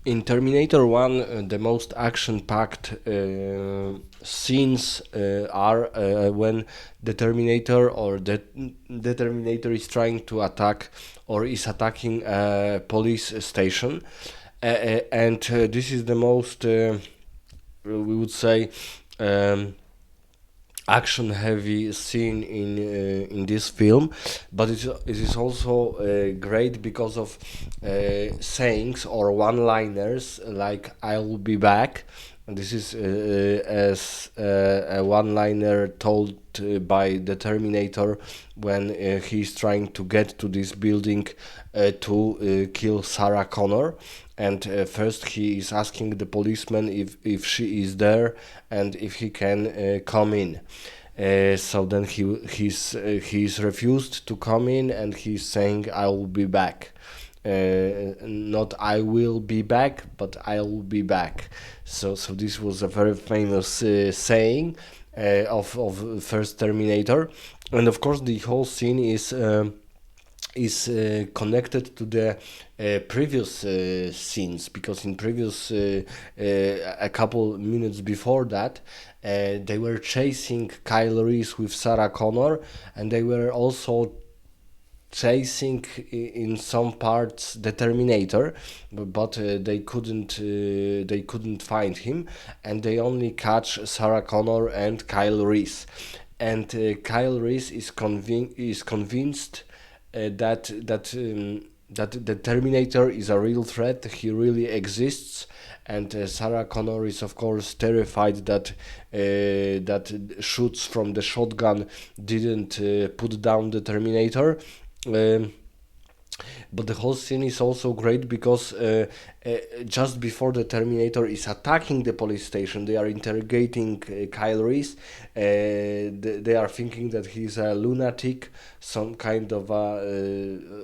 In Terminator 1, the most action-packed scenes are when the Terminator is trying to attack or is attacking a police station, and this is the most we would say um, action heavy scene in this film, but it is also great because of sayings or one liners like "I'll be back." And this is as a one liner told by the Terminator when he's trying to get to this building to kill Sarah Connor. And first he is asking the policeman if she is there and if he can come in. So then he's refused to come in, and he's saying, "I will be back." Not "I will be back," but "I will be back." So this was a very famous saying of first Terminator, and of course the whole scene is connected to the previous scenes, because in previous a couple minutes before that they were chasing Kyle Reese with Sarah Connor, and they were also chasing in some parts the Terminator, but they couldn't find him, and they only catch Sarah Connor and Kyle Reese, and Kyle Reese is convinced that the Terminator is a real threat. He really exists, and Sarah Connor is of course terrified that shoots from the shotgun didn't put down the Terminator. Um, but the whole scene is also great because just before the Terminator is attacking the police station, they are interrogating Kyle Reese. They are thinking that he's a lunatic, some kind of a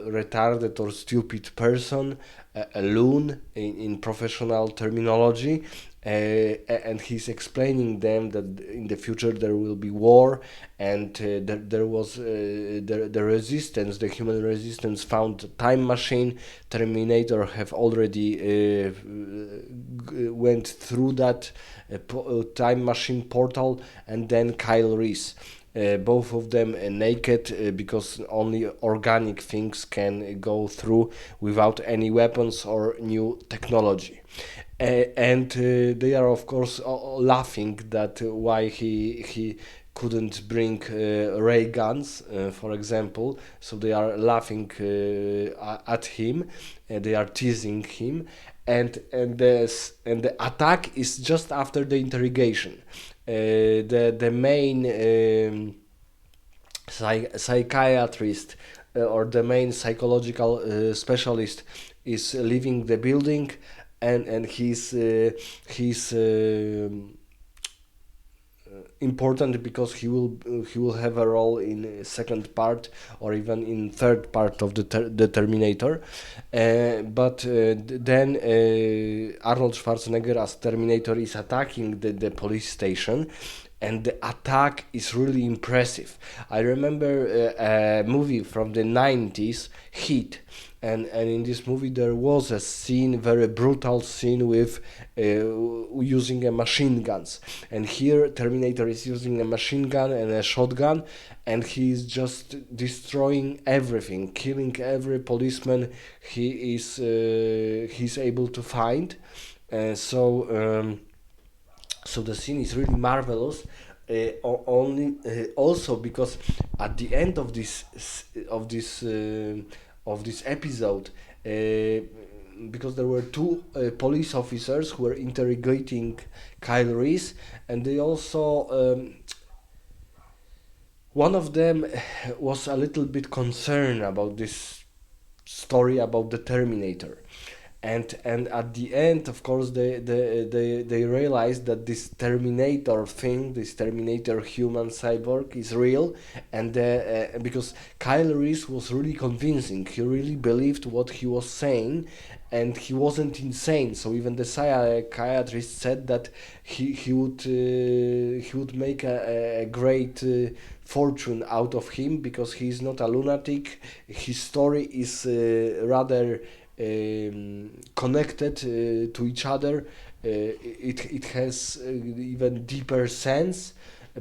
retarded or stupid person, a loon in professional terminology. And he's explaining them that in the future there will be war, and there was the resistance, the human resistance found a time machine. Terminator have already went through that time machine portal, and then Kyle Reese. Both of them naked, because only organic things can go through without any weapons or new technology. And they are of course laughing that why he couldn't bring ray guns, for example. So they are laughing at him, and they are teasing him, and the attack is just after the interrogation. The main psychiatrist or the main psychological specialist is leaving the building, and he's important because he will have a role in second part or even in third part of the Terminator. But then Arnold Schwarzenegger as Terminator is attacking the police station, and the attack is really impressive. I remember a movie from the 90s, Heat, and in this movie there was a scene, very brutal scene with using a machine guns, and here Terminator is using a machine gun and a shotgun, and he is just destroying everything, killing every policeman he's able to find. So the scene is really marvelous. Only also because at the end of this of this episode, because there were two police officers who were interrogating Kyle Reese, and they also one of them was a little bit concerned about this story about the Terminator, and at the end, of course, they realized that this Terminator thing, this Terminator human cyborg, is real, and because Kyle Reese was really convincing, he really believed what he was saying, and he wasn't insane. So even the psychiatrist said that he would make a great fortune out of him because he's not a lunatic. His story is rather connected to each other. It has even deeper sense,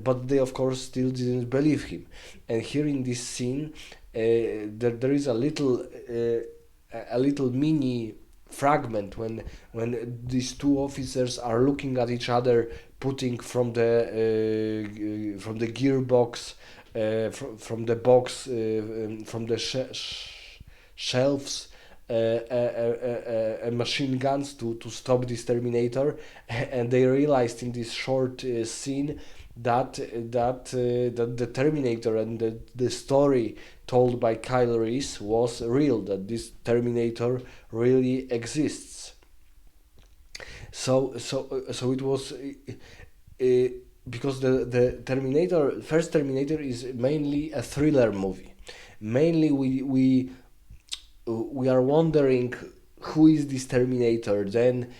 but they of course still didn't believe him. And here in this scene, there is a little mini fragment when these two officers are looking at each other, putting from the gearbox, from the box, from the shelves, machine guns to stop this Terminator, and they realized in this short scene that the Terminator and the story told by Kyle Reese was real, that this Terminator really exists. So it was because the Terminator, first Terminator, is mainly a thriller movie. Mainly we are wondering who is this Terminator, then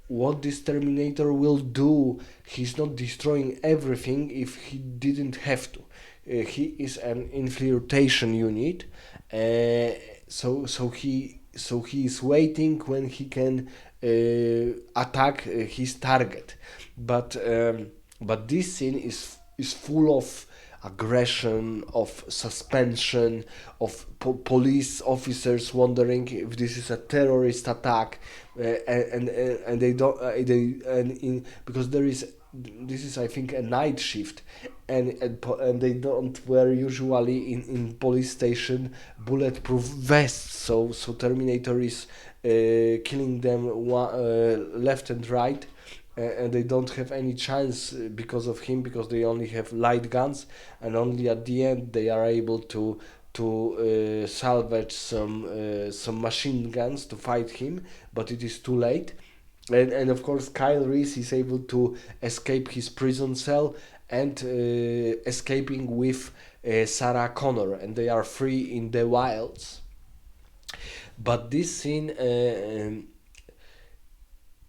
what this Terminator will do. He's not destroying everything if he didn't have to. He is an infiltration unit, so he is waiting when he can attack his target. But this scene is full of aggression, of suspension, of police officers wondering if this is a terrorist attack, and they don't because there is this is, I think, a night shift, and they don't wear usually in police station bulletproof vests, so Terminator is killing them left and right, and they don't have any chance because of him, because they only have light guns, and only at the end they are able to salvage some machine guns to fight him, but it is too late. And of course Kyle Reese is able to escape his prison cell, and escaping with Sarah Connor, and they are free in the wilds. But this scene,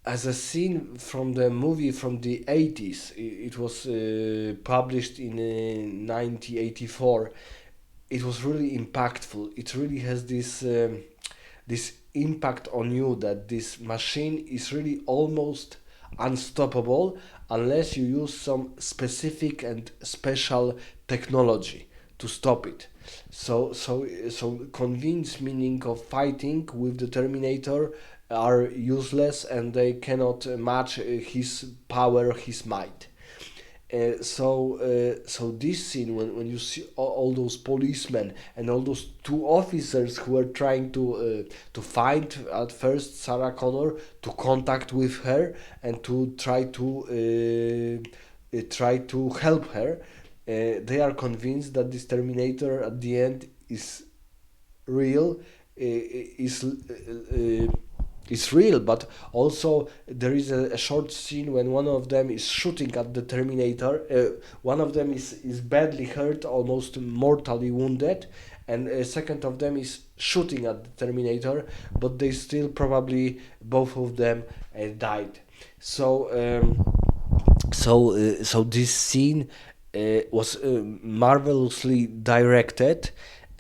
as a scene from the movie from the 80s, it was published in 1984. It was really impactful. It really has this impact on you, that this machine is really almost unstoppable unless you use some specific and special technology to stop it. So convince meaning of fighting with the Terminator are useless, and they cannot match his power, his might. So this scene, when you see all those policemen and all those two officers who are trying to find at first Sarah Connor, to contact with her and to try to help her, they are convinced that this Terminator at the end is real, is real. But also there is a short scene when one of them is shooting at the Terminator. One of them is badly hurt, almost mortally wounded, and a second of them is shooting at the Terminator, but they still probably both of them died. So this scene was marvelously directed,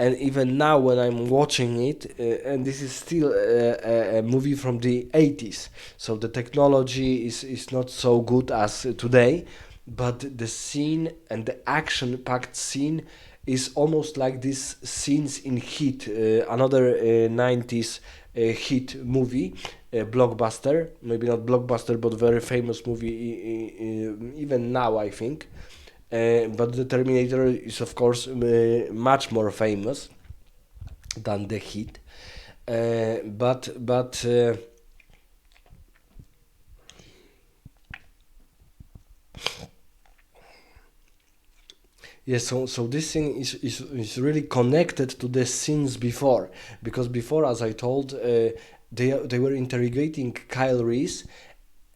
and even now when I'm watching it, and this is still a movie from the 80s, so the technology is not so good as today, but the scene and the action-packed scene is almost like these scenes in Heat, another 90s hit movie, blockbuster, maybe not blockbuster, but very famous movie, even now, I think. But the Terminator is of course much more famous than the Heat. But yes, so this scene is really connected to the scenes before, because before, as I told, they were interrogating Kyle Reese,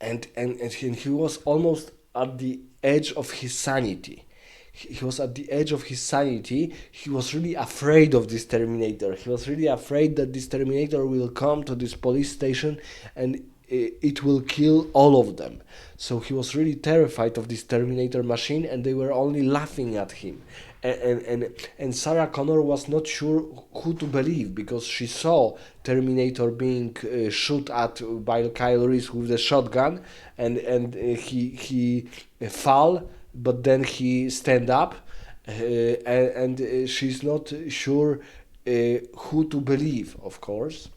and he was almost at the edge of his sanity. He was at the edge of his sanity. He was really afraid of this Terminator. He was really afraid that this Terminator will come to this police station and it will kill all of them. So he was really terrified of this Terminator machine, and they were only laughing at him. And Sarah Connor was not sure who to believe, because she saw Terminator being shot at by Kyle Reese with a shotgun, and he fall, but then he stand up, and she's not sure who to believe, of course.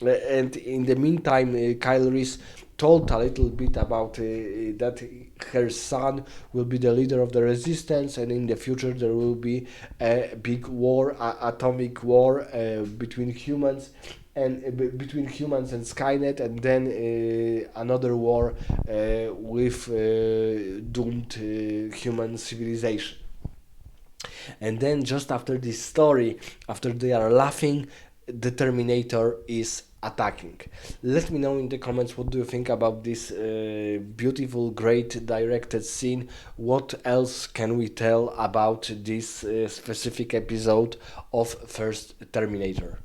And in the meantime, Kyle Reese told a little bit about that her son will be the leader of the resistance, and in the future there will be a big war, atomic war between humans and between humans and Skynet, and then another war with doomed human civilization. And then just after this story, after they are laughing, the Terminator is attacking. Let me know in the comments what do you think about this beautiful, great directed scene. What else can we tell about this specific episode of first Terminator?